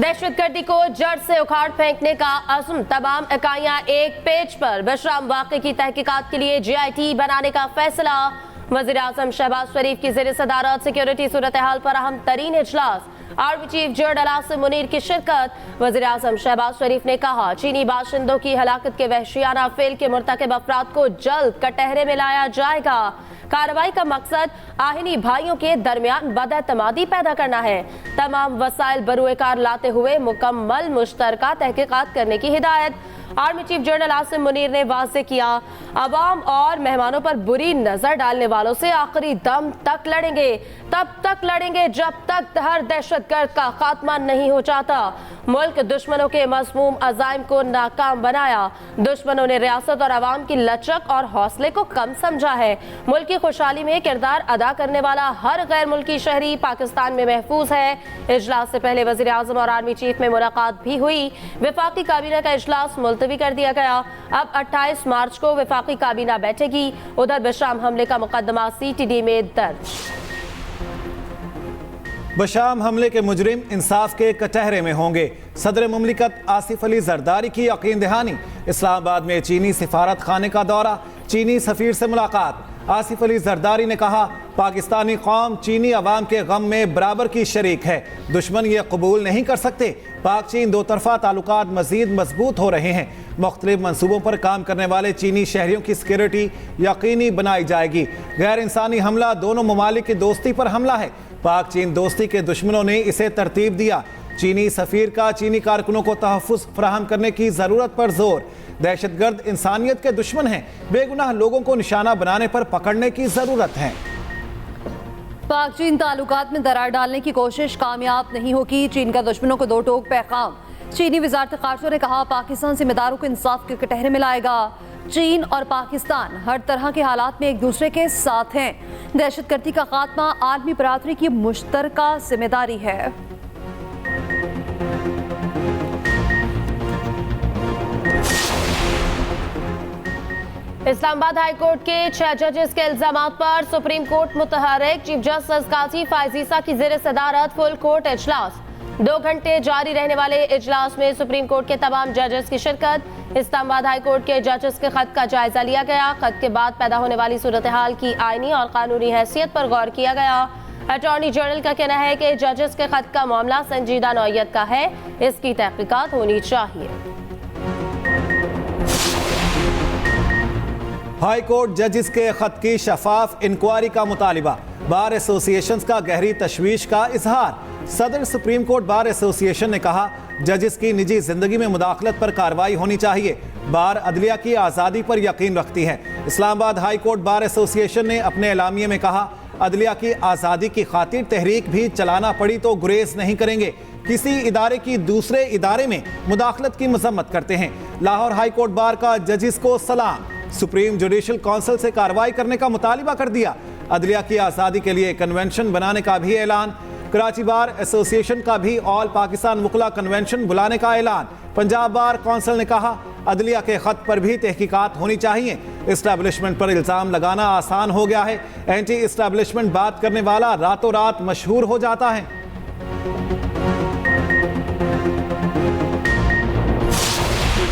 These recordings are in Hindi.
दहशतगर्दी को जड़ से उखाड़ फेंकने का अज़्म, तमाम इकाइयां एक पेज पर। बशराम वाक़े की तहकीकात के लिए GIT बनाने का फैसला। वज़ीर आज़म शहबाज शरीफ की ज़ेर सदारत सिक्योरिटी सूरत हाल पर अहम तरीन इजलास। Army chief general Asim Munir की शिरकत। वज़ीर आज़म शहबाज शरीफ ने कहा, चीनी बाशिंदों की हलाकत के वहशियाना फेल के मुर्तकिब अफराद को जल्द कटहरे में लाया जाएगा। कार्रवाई का मकसद आहिनी भाइयों के दरमियान बदएतमादी पैदा करना है। तमाम वसाइल बरूएकार लाते हुए मुकम्मल मुश्तरका तहकीकात करने की हिदायत। Army chief general Asim Munir ने वाज़ेह किया, अवाम और मेहमानों पर बुरी नजर डालने वालों से आखिरी दम तक लड़ेंगे, तब तक लड़ेंगे जब तक हर दहशतगर्द का खात्मा नहीं हो जाता। मुल्क दुश्मनों के मज़मूम अज़ाइम को नाकाम बनाया। दुश्मनों ने रियासत और अवाम की लचक और हौसले को कम समझा है। मुल्क की खुशहाली में किरदार अदा करने वाला हर गैर मुल्की शहरी पाकिस्तान में महफूज है। इजलास से पहले वज़ीर आज़म और आर्मी चीफ में मुलाकात भी हुई। वफाकी काबीना का इजलास मुलतवी कर दिया गया। अब 28 मार्च को वफाकी काबीना बैठेगी। उधर बशराम हमले का मुकदमा CTD में दर्ज। बशाम हमले के मुजरिम इंसाफ के कटहरे में होंगे। सदर मुमलिकत आसिफ अली जरदारी की यकीन दहानी। इस्लामाबाद में चीनी सिफारत खाने का दौरा, चीनी सफीर से मुलाकात। आसिफ अली जरदारी ने कहा, पाकिस्तानी कौम चीनी अवाम के गम में बराबर की शरीक है। दुश्मन ये कबूल नहीं कर सकते। पाक चीन दो तरफा ताल्लुकात मजीद मजबूत हो रहे हैं। मुख्तलिफ मनसूबों पर काम करने वाले चीनी शहरियों की सिक्योरिटी यकीनी बनाई जाएगी। गैर इंसानी हमला दोनों ममालिक की दोस्ती पर हमला है। पाक चीन दोस्ती के दुश्मनों ने इसे तरतीब दिया। चीनी सफीर का चीनी कारकुनों को तहफ़्फ़ुज़ फराहम करने की ज़रूरत पर जोर। दहशतगर्द इंसानियत के दुश्मन हैं, बेगुनाह लोगों को निशाना बनाने पर पकड़ने की ज़रूरत है। पाक चीन ताल्लुकात में दरार डालने की कोशिश कामयाब नहीं होगी। चीन का दुश्मनों को दो टोक पैगाम। चीनी वज़ारत ख़ारजा ने कहा, पाकिस्तान जिम्मेदारों को इंसाफ के कटहरे में लाएगा। चीन और पाकिस्तान हर तरह के हालात में एक दूसरे के साथ हैं। दहशतगर्दी का खात्मा आलमी बरादरी की मुश्तरका जिम्मेदारी है। इस्लामाबाद हाई कोर्ट के 6 जजेस के इल्जामात पर सुप्रीम कोर्ट मुतहर्रिक। चीफ जस्टिस काजी फायजीसा की ज़ेर सदारत फुल कोर्ट इजलास। 2 घंटे जारी रहने वाले इजलास में सुप्रीम कोर्ट के तमाम जजेस की शिरकत। इस्लामाबाद हाई कोर्ट के जजेस के खत का जायजा लिया गया। खत के बाद पैदा होने वाली सूरत हाल की आईनी और कानूनी हैसियत पर गौर किया गया। अटॉर्नी जनरल का कहना है कि जजेस के खत का मामला संजीदा नौइयत का है, इसकी तहकीकात होनी चाहिए। हाई कोर्ट जजेस के खत की शफाफ इंक्वायरी का मुतालिबा। बार एसोसिएशन का गहरी तशवीश का इजहार। सदर सुप्रीम कोर्ट बार एसोसिएशन ने कहा, जजेस की निजी जिंदगी में मुदाखलत पर कार्रवाई होनी चाहिए। बार अदलिया की आज़ादी पर यकीन रखती है। Islamabad high court bar association ने अपने एलामिये में कहा, अदलिया की आज़ादी की खातिर तहरीक भी चलाना पड़ी तो गुरेज नहीं करेंगे। किसी इदारे की दूसरे इदारे में मुदाखलत की मजम्मत करते हैं। लाहौर हाई कोर्ट बार का जजेस को सलाम। सुप्रीम जुडिशल काउंसिल से कार्रवाई करने का मुतालिबा कर दिया। अदलिया की आज़ादी के लिए कन्वेंशन बनाने का भी ऐलान। कराची बार एसोसिएशन का भी ऑल पाकिस्तान मुकला कन्वेंशन बुलाने का ऐलान। पंजाब बार काउंसिल ने कहा, अदलिया के खत पर भी तहकीकात होनी चाहिए। इस्टेब्लिशमेंट पर इल्ज़ाम लगाना आसान हो गया है। एंटी इस्टेब्लिशमेंट बात करने वाला रातों रात मशहूर हो जाता है।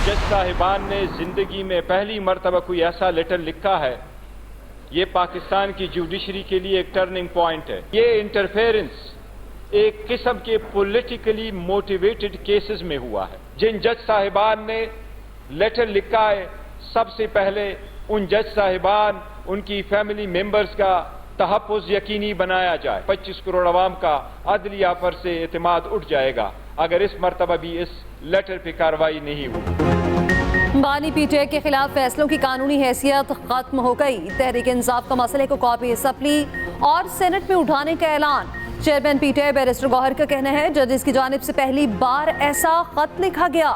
जज साहिबान ने जिंदगी में पहली मर्तबा कोई ऐसा लेटर लिखा है, ये पाकिस्तान की जुडिशरी के लिए एक टर्निंग पॉइंट है। ये इंटरफेरेंस एक किस्म के पॉलिटिकली मोटिवेटेड केसेस में हुआ है। जिन जज साहिबान ने लेटर लिखा है, सबसे पहले उन जज साहिबान, उनकी फैमिली मेंबर्स का तहफ़्फ़ुज़ यकीनी बनाया जाए। 25 करोड़ अवाम का अदलिया पर से एतमाद उठ जाएगा अगर इस मर्तबा भी इस लेटर पे कार्रवाई नहीं हुई। बानी पीटीआई के खिलाफ फैसलों की कानूनी हैसियत खत्म हो गई। तहरीक इंसाफ का मसले को कॉपी असम्बली और सेनेट में उठाने का ऐलान। चेयरमैन पीटीआई बैरिस्टर गौहर का कहना है, जजेस की जानिब से पहली बार ऐसा खत लिखा गया।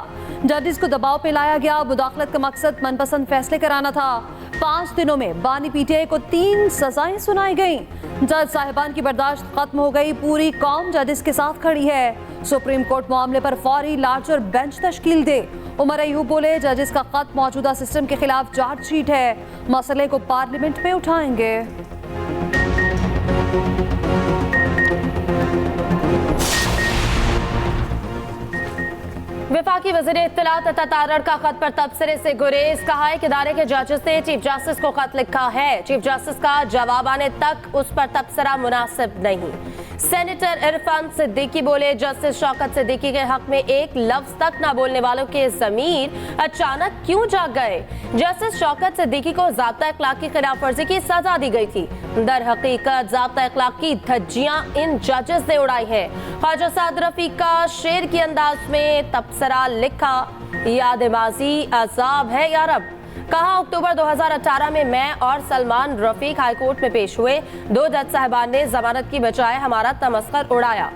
जजेस को दबाव में लाया गया। मुदाखलत का मकसद मनपसंद फैसले कराना था। 5 दिनों में बानी पीटीआई को 3 सजाएं सुनाई गई। जज साहिबान की बर्दाश्त खत्म हो गई। पूरी कौम जजेस के साथ खड़ी है। सुप्रीम कोर्ट मामले पर फौरी लार्जर बेंच तश्कील दे। उमर अयूब बोले, जजेस का खत मौजूदा सिस्टम के खिलाफ चार्जशीट है। मसले को पार्लियामेंट में उठाएंगे। माजी वज़ीर इत्तलात अता तारड़ का खत पर तबसरे से गुरेज। कहा है कि इदारे के जजेस ने चीफ जस्टिस को खत लिखा है, चीफ जस्टिस का जवाब आने तक उस पर तबसरा मुनासिब नहीं। सेनेटर इरफान सिद्दीकी बोले, जस्टिस शौकत सिद्दीकी के हक में एक लफ्ज तक ना बोलने वालों के ज़मीर अचानक क्यों जाग गए। जस्टिस शौकत सिद्दीकी को ज़ाब्ता इखलाक की खिलाफ वर्जी की सजा दी गई थी। दर हकीकत ज़ाब्ता इखलाक की धज्जियां इन जजेस ने उड़ाई है। ख्वाजा साद रफीक का शेर के अंदाज में तबसरा लिखा, याद माजी अजाब है या रब। कहा, अक्टूबर 2018 में मैं और सलमान रफीक हाईकोर्ट में पेश हुए। 2 जज साहिबान ने जमानत की बजाय हमारा तमस्खर उड़ाया।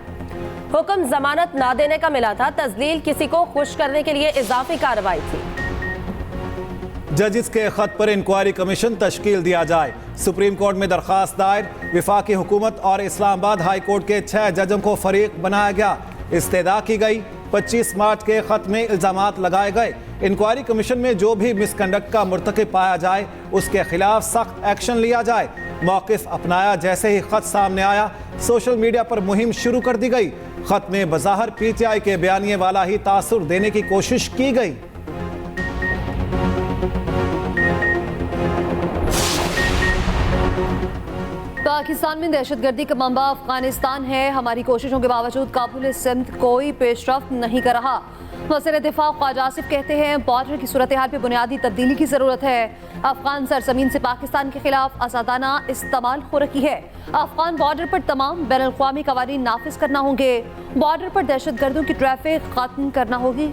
हुक्म जमानत ना देने का मिला था, तजलील किसी को खुश करने के लिए इजाफी कार्रवाई थी। जजिस के खत पर इंक्वायरी कमीशन तश्कील दिया जाए। सुप्रीम कोर्ट में दरखास्त दायर। विफाकी हुकूमत और इस्लामाबाद हाई कोर्ट के 6 जजों को फरीक बनाया गया। इस्तेदा की गई। 25 मार्च के खत में इल्जामात लगाए गए। इंक्वायरी कमीशन में जो भी मिसकंडक्ट का मुर्तकिब पाया जाए उसके खिलाफ सख्त एक्शन लिया जाए। मौक़िफ़ अपनाया। जैसे ही खत सामने आया, सोशल मीडिया पर मुहिम शुरू कर दी गई। खत में बज़ाहिर PTI के बयानिए वाला ही तासुर देने की कोशिश की गई। पाकिस्तान में दहशतगर्दी का मंबा अफगानिस्तान है। हमारी कोशिशों के बावजूद काबुल सिंध कोई पेशरफ्त नहीं कर रहा। वज़ीर दिफा ख्वाजा आसिफ कहते हैं, बॉर्डर की सूरत हाल पर बुनियादी तब्दीली की ज़रूरत है। अफगान सरजमीन से पाकिस्तान के खिलाफ आज़ादाना इस्तेमाल हो रही है। अफगान बॉर्डर पर तमाम बैनुल-अक़वामी क़वानीन नाफिज करना होंगे। बॉर्डर पर दहशतगर्दों की ट्रैफिक खत्म करना होगी।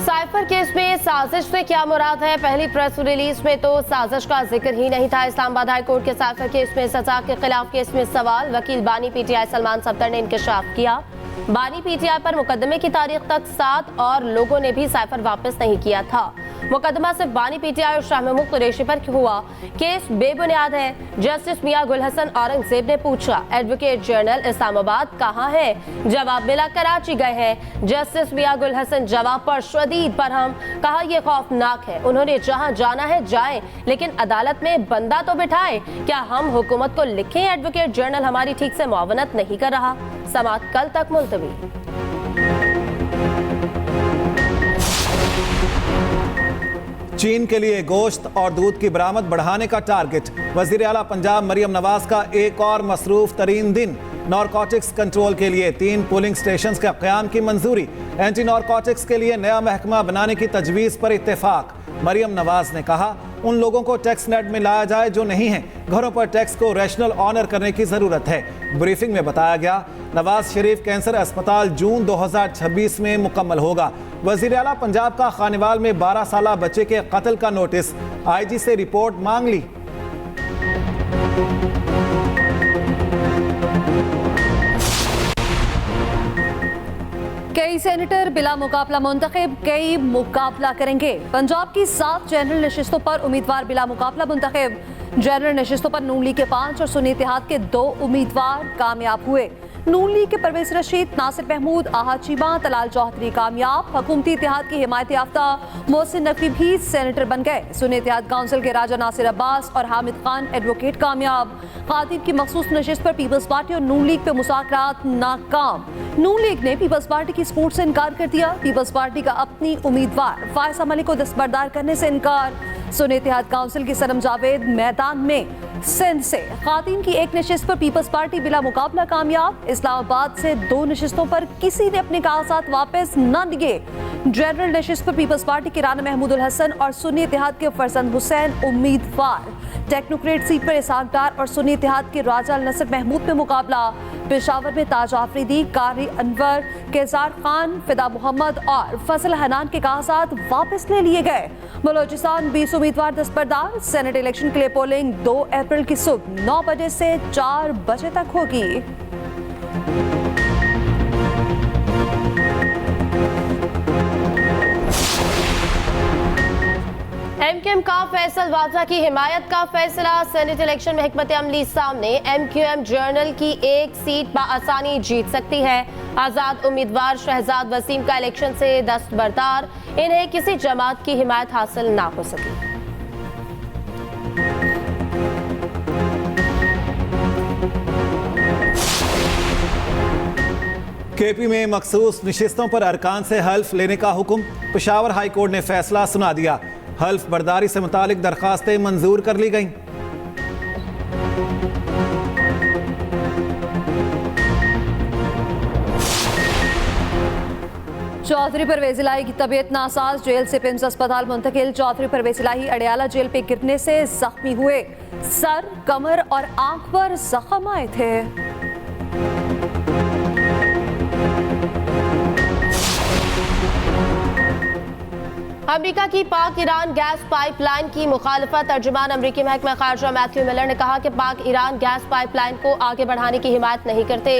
साइफर केस में साजिश से क्या मुराद है? पहली प्रेस रिलीज में तो साजिश का जिक्र ही नहीं था। इस्लामाबाद हाई कोर्ट के साइफर केस में सजा के खिलाफ केस में सवाल। वकील बानी PTI सलमान सफदर ने इंकशाफ किया। बानी PTI पर मुकदमे की तारीख तक 7 और लोगों ने भी साइफर वापस नहीं किया था। मुकदमा सिर्फ बानी PTI और शाह महमूद कुरैशी पर हुआ। केस बेबुनियाद है। जस्टिस मियां गुल हसन औरंगजेब ने पूछा, एडवोकेट जनरल इस्लामाबाद कहाँ है? जवाब मिला, कराची गए हैं। जस्टिस मियां गुल हसन जवाब पर शदीद बरहम। कहा, यह खौफनाक है। उन्होंने जहाँ जाना है जाएं, लेकिन अदालत में बंदा तो बिठाएं। क्या हम हुकूमत को लिखें एडवोकेट जनरल हमारी ठीक से मुआवनत नहीं कर रहा? समाअत कल तक मुलतवी। चीन के लिए गोश्त और दूध की बरामद बढ़ाने का टारगेट। वज़ीर आला पंजाब मरियम नवाज का एक और मसरूफ तरीन दिन। नारकोटिक्स कंट्रोल के लिए 3 पोलिंग स्टेशंस का क़याम की मंजूरी। एंटी नारकोटिक्स के लिए नया महकमा बनाने की तजवीज़ पर इत्तेफाक। मरियम नवाज ने कहा, उन लोगों को टैक्स नेट में लाया जाए जो नहीं हैं। घरों पर टैक्स को रैशनल ऑनर करने की ज़रूरत है। ब्रीफिंग में बताया गया, नवाज शरीफ कैंसर अस्पताल जून 2026 में मुकम्मल होगा। वज़ीर आला पंजाब का खानेवाल में 12 साला बच्चे के कत्ल का नोटिस। IG से रिपोर्ट मांग ली। कई सेनेटर बिला मुकाबला मुंतखब, कई मुकाबला करेंगे। पंजाब की 7 जनरल नशिस्तों पर उम्मीदवार बिला मुकाबला मुंतखब। जनरल नशिस्तों पर नून लीग के 5 और सुन्नी इत्तेहाद के 2 उम्मीदवार कामयाब हुए। नून लीग के परवेज रशीद, नासिर महमूद, आहद चीमा, तलाल चौधरी कामयाब। हुकूमती इत्तेहाद की हिमायत याफ्ता मोहसिन नकवी भी सेनेटर बन गए। सुन्नी इत्तेहाद काउंसिल के राजा नासिर अब्बास और हामिद खान एडवोकेट कामयाब। खातिब की मखसूस नशिस्त पर पीपल्स पार्टी और नून लीग पे मुज़ाकरात नाकाम। नून लीग ने पीपल्स पार्टी की सपोर्ट से इनकार कर दिया। पीपल्स पार्टी का अपनी उम्मीदवार फायसा मलिक को दस्तबरदार करने से इनकार। सुन्नी इत्तेहाद काउंसिल की सनम जावेद मैदान में। सिंध से खातिन की 1 नशिस्त पर पीपल्स पार्टी बिला मुकाबला कामयाब। इस्लामाबाद से 2 नशिस्तों पर किसी ने अपने कागजात वापस न दिए। जनरल नशिस्त पर पीपल्स पार्टी के राना महमूद उल हसन और सुन्नी इत्तेहाद के फरजंद हुसैन उम्मीदवार। टेक्नोक्रेट सीट पर इसाक डार और सुन्नी इत्तेहाद के राजा अल नसर महमूद में मुकाबला। पेशावर में ताज आफरीदी, कारी अनवर, केजार खान, फिदा मोहम्मद और फजल हनान के कागजात वापस ले लिए गए। बलोचिस्तान 20 उम्मीदवार दस्तबरदार। सेनेट इलेक्शन के लिए पोलिंग 2 अप्रैल की सुबह 9 बजे से 4 बजे तक होगी। MQM का फैसल वाजा की हिमायत का फैसला। सेनेट इलेक्शन में हिकमत अमली सामने। MQM जर्नल की 1 सीट बआसानी जीत सकती है। आज़ाद उम्मीदवार शहजाद वसीम का इलेक्शन से दस्तबरदार। इन्हें किसी जमात की हिमायत हासिल ना हो सकी। केपी में मखसूस नशिस्तों पर अरकान से हल्फ लेने का हुक्म। पेशावर हाई कोर्ट ने फैसला सुना दिया। हल्फ बर्दारी से मुतालिक दरखास्तें मंजूर कर ली गईं। चौधरी परवेज इलाही की तबीयत नासाज, जेल से पिम्स अस्पताल मुंतकिल। चौधरी परवेज इलाही अडयाला जेल पे गिरने से जख्मी हुए। सर, कमर और आंख पर जख्म आए थे। अमेरिका की पाक ईरान गैस पाइपलाइन की मुखालफत। तर्जुमान अमेरिकी महकमा खारजा मैथ्यू मिलर ने कहा कि पाक ईरान गैस पाइपलाइन को आगे बढ़ाने की हिमायत नहीं करते।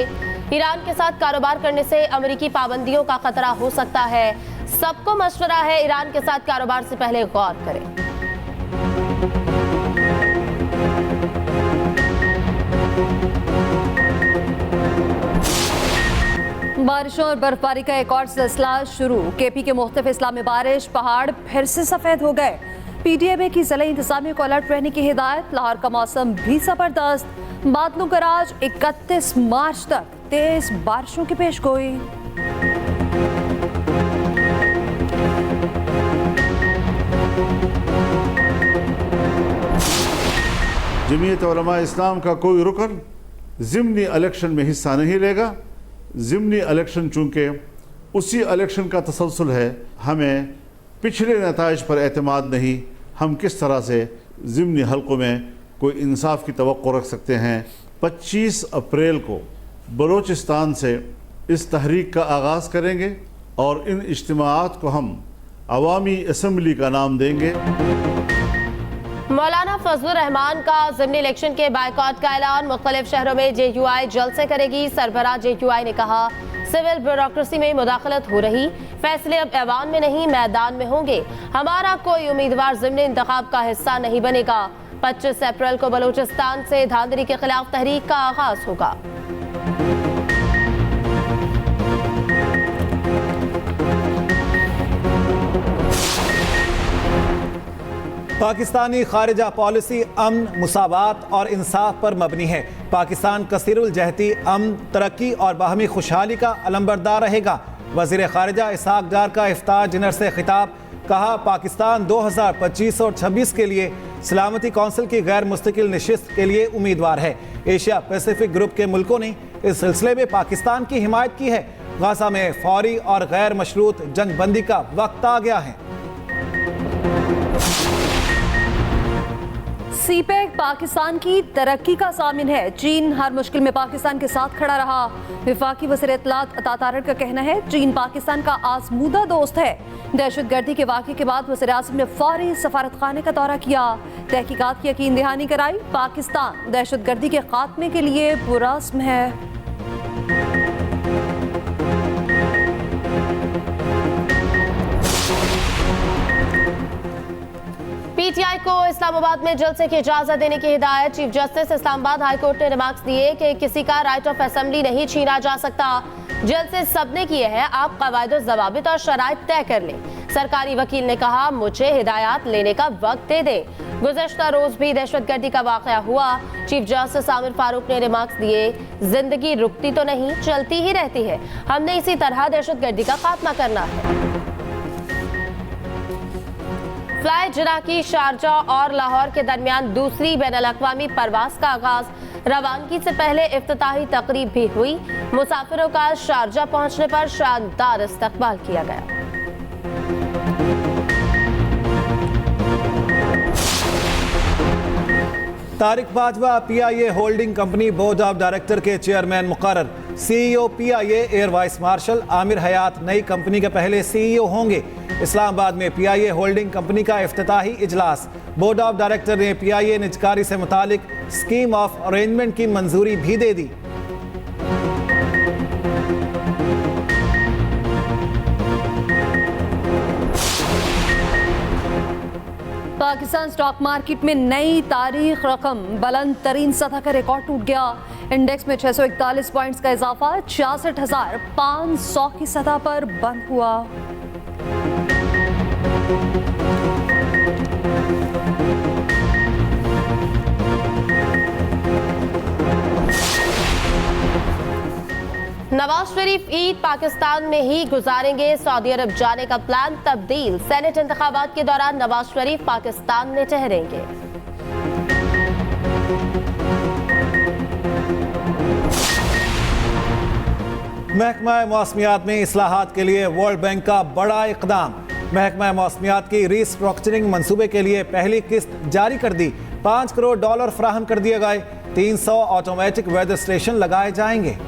ईरान के साथ कारोबार करने से अमेरिकी पाबंदियों का खतरा हो सकता है। सबको मशवरा है ईरान के साथ कारोबार से पहले गौर करें। बारिशों और बर्फबारी का एक और सिलसिला शुरू। केपी के मुख्तलिफ हिस्सा में बारिश, पहाड़ फिर से सफेद हो गए। पीटीआई की जिला इंतजामिया को अलर्ट रहने की हिदायत। लाहौर का मौसम भी जबरदस्त। बादलों का राज। 31 मार्च तक तेज बारिशों की पेशगोई। जमीयत उलमा इस्लाम का कोई रुकन ज़िमनी इलेक्शन में हिस्सा नहीं लेगा। ज़िमनी इलेक्शन चूँकि उसी इलेक्शन का तसलसल है, हमें पिछले नताइज पर एतमाद नहीं। हम किस तरह से ज़िमनी हल्कों में कोई इंसाफ की तवक्को रख सकते हैं। 25 अप्रैल को बलोचिस्तान से इस तहरीक का आगाज़ करेंगे और इन इज्तिमाआत को हम अवामी असम्बली का नाम देंगे। मौलाना फजलुर रहमान का ज़िमनी इलेक्शन के बायकॉट का ऐलान। मुख्तलिफ शहरों में JUI जलसे करेगी। सरबराह JUI ने कहा सिविल ब्यूरोक्रेसी में मुदाखलत हो रही, फैसले अब ऐवान में नहीं मैदान में होंगे। हमारा कोई उम्मीदवार ज़िमनी इंतखाब का हिस्सा नहीं बनेगा। 25 अप्रैल को बलूचिस्तान से धांधली के खिलाफ तहरीक का आगाज होगा। पाकिस्तानी खारिजा पॉलिसी अमन, मुसावात और इंसाफ पर मबनी है। पाकिस्तान कसीरुल जहती अमन, तरक्की और बाहमी खुशहाली का अलंबरदार रहेगा। वज़ीर खारिजा इसहाक डार का इफ्तार डिनर से खिताब। कहा पाकिस्तान 2025 और 26 के लिए सलामती कौंसिल की गैर मुस्तकिल नशिस्त के लिए उम्मीदवार है। एशिया पैसिफिक ग्रुप के मुल्कों ने इस सिलसिले में पाकिस्तान की हिमायत की है। गाजा में फौरी और गैर मशरूत जंगबंदी का वक्त आ गया है। सीपैक पाकिस्तान की तरक्की का सामिन है। चीन हर मुश्किल में पाकिस्तान के साथ खड़ा रहा। विफाकी वज़ीर इत्तलात अता तारड़ का कहना है चीन पाकिस्तान का आज़मूदा दोस्त है। दहशतगर्दी के वाक़े के बाद वज़ीर आज़म ने फौरी सफारत खाने का दौरा किया। तहकीकात की यकीन दहानी कराई। पाकिस्तान दहशतगर्दी के खात्मे के लिए पुरअज़्म है। PTI को इस्लामाबाद में जलसे की इजाजत देने की हिदायत। Chief justice Islamabad high court ने रिमार्क्स दिए कि किसी का राइट ऑफ असेंबली नहीं छीना जा सकता। जलसे सबने किए हैं, आप कवायद ज़वाबित और शराइत तय कर लें। सरकारी वकील ने कहा मुझे हिदायत लेने का वक्त दे दें। गुज़श्ता रोज भी दहशतगर्दी का वाक़या हुआ। चीफ जस्टिस आमिर फारूक ने रिमार्क्स दिए जिंदगी रुकती तो नहीं, चलती ही रहती है। हमने इसी तरह दहशतगर्दी का खात्मा करना है। फ्लाई जिना की शारजाह और लाहौर के दरमियान दूसरी बैनुल-अक़वामी परवाज का आगाज। रवानगी से पहले इफ्तिताही तकरीब भी हुई। मुसाफिरों का शारजाह पहुंचने पर शानदार इस्तकबाल किया गया। Tariq Bajwa PIA holding company board of director के चेयरमैन मुकर्रर। CEO PIA air vice marshal Aamir Hayat नई कंपनी के पहले CEO होंगे। इस्लामाबाद में PIA होल्डिंग कंपनी का इफ्तिताही इजलास। बोर्ड ऑफ डायरेक्टर ने PIA निजकारी से मुतालिक स्कीम ऑफ अरेंजमेंट की मंजूरी भी दे दी। पाकिस्तान स्टॉक मार्केट में नई तारीख रकम। बुलंद तरीन सतह का रिकॉर्ड टूट गया। इंडेक्स में 641 पॉइंट्स का इजाफा 66,500 की सतह पर बंद हुआ। नवाज शरीफ ईद पाकिस्तान में ही गुजारेंगे, सऊदी अरब जाने का प्लान तब्दील। सेनेट इंतखाबात के दौरान नवाज शरीफ पाकिस्तान में ठहरेंगे। महकमा मौसमियात में इस्लाहात के लिए वर्ल्ड बैंक का बड़ा इकदाम। महकमा मौसमियात की रीस्ट्रक्चरिंग मंसूबे के लिए पहली किस्त जारी कर दी। $5 करोड़ फराहम कर दिए गए। 300 ऑटोमेटिक वेदर स्टेशन लगाए जाएंगे।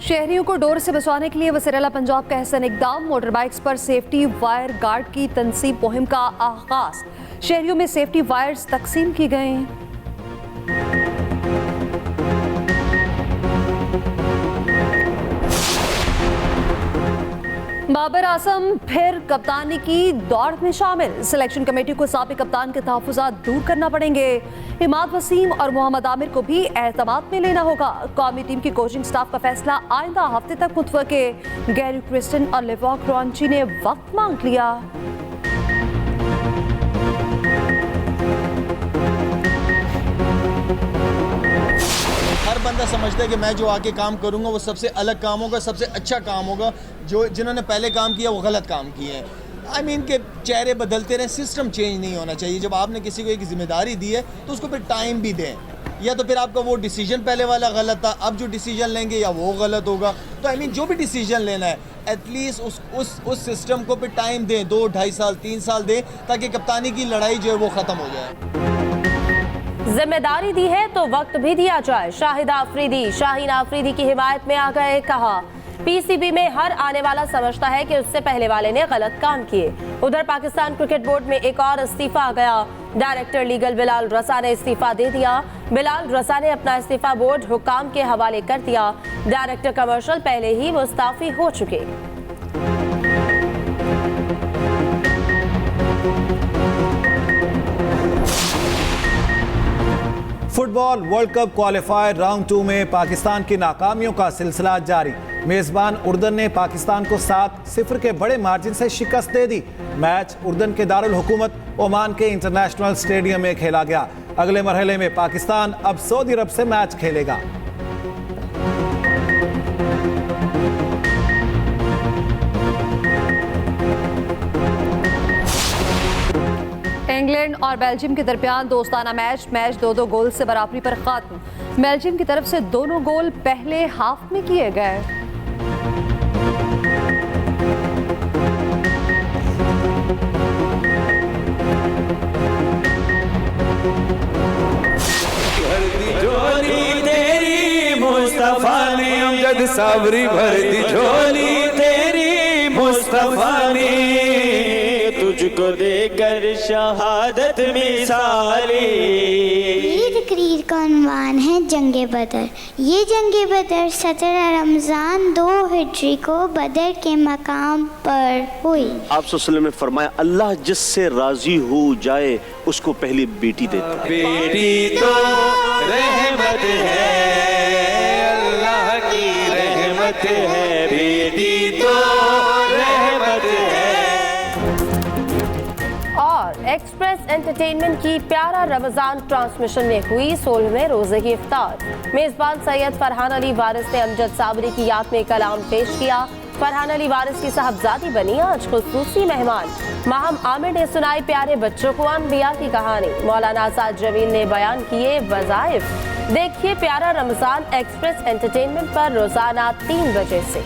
शहरियों को डोर से बचाने के लिए वज़ीर-ए-आला पंजाब का अहसन इकदाम। मोटर बाइक्स पर सेफ्टी वायर गार्ड की तनसीब मुहिम का आगाज। शहरियों में सेफ्टी वायर्स तकसीम की गए। बाबर आजम फिर कप्तानी की दौड़ में शामिल। सिलेक्शन कमेटी को साबिक कप्तान के तहफ़्फ़ुज़ात दूर करना पड़ेंगे। इमाद वसीम और मोहम्मद आमिर को भी एहतमाद में लेना होगा। कौमी टीम की कोचिंग स्टाफ का फैसला आइंदा हफ्ते तक मुतवक्के। गैरी क्रिस्टन और लिवाक क्रॉन्ची ने वक्त मांग लिया। हर बंदा समझता है कि मैं जो आके काम करूंगा वो सबसे अलग काम होगा, सबसे अच्छा काम होगा। जो जिन्होंने पहले काम किया वो गलत काम किए हैं। आई मीन के चेहरे बदलते रहें, सिस्टम चेंज नहीं होना चाहिए। जब आपने किसी को एक जिम्मेदारी दी है तो उसको फिर टाइम भी दें, या तो फिर आपका वो डिसीजन पहले वाला गलत था, अब जो डिसीजन लेंगे या वो गलत होगा। तो आई मीन जो भी डिसीजन लेना है एटलीस्ट उस सिस्टम को फिर टाइम दें, 2, 2.5 साल 3 साल दें, ताकि कप्तानी की लड़ाई जो है वो ख़त्म हो जाए। जिम्मेदारी दी है तो वक्त भी दिया जाए। शाहीन आफरीदी की हिमायत में आ गए। कहा पीसीबी में हर आने वाला समझता है कि उससे पहले वाले ने गलत काम किए। उधर पाकिस्तान क्रिकेट बोर्ड में एक और इस्तीफा आ गया। डायरेक्टर लीगल बिलाल रसा ने इस्तीफा दे दिया। बिलाल रसा ने अपना इस्तीफा बोर्ड हुकाम के हवाले कर दिया। डायरेक्टर कमर्शियल पहले ही मुस्ताफी हो चुके। Football world cup qualifier round 2 में पाकिस्तान की नाकामियों का सिलसिला जारी। मेजबान उर्दन ने पाकिस्तान को 7-0 के बड़े मार्जिन से शिकस्त दे दी। मैच उर्दन के दारुल हुकूमत ओमान के इंटरनेशनल स्टेडियम में खेला गया। अगले मरहले में पाकिस्तान अब सऊदी अरब से मैच खेलेगा। इंग्लैंड और बेल्जियम के दरमियान दोस्ताना मैच 2-2 गोल से बराबरी पर खत्म। बेल्जियम की तरफ से दोनों गोल पहले हाफ में किए गए। मुस्तफा ने अमजद सावरी भर दी झोली तेरी मुस्तफा ने तुझको देकर शहादत मिसाली। ये तकरीर का उन्वान है जंगे बदर। ये जंगे बदर 17 रमज़ान 2 हिजरी को बदर के मकाम पर हुई। आप सल्लल्लाहु ने फरमाया अल्लाह जिससे राजी हो जाए उसको पहली बेटी देता है। बेटी तो रहमत है, अल्लाह की रहमत है, बेटी तो रहमत है। और एक्सप्रेस एंटरटेनमेंट की प्यारा रमजान ट्रांसमिशन में हुई 16वें रोजे की इफ्तार। मेजबान सैयद फरहान अली वारिस ने अमजद साबरी की याद में कलाम पेश किया। फरहान अली वारिस की साहबजादी बनी आज खुसूसी मेहमान। माहम आमिर ने सुनाई प्यारे बच्चों को अम्बिया की कहानी। मौलाना आजाद जमील ने बयान किए वज़ाइफ। देखिए प्यारा रमजान एक्सप्रेस एंटरटेनमेंट पर रोजाना 3 बजे से।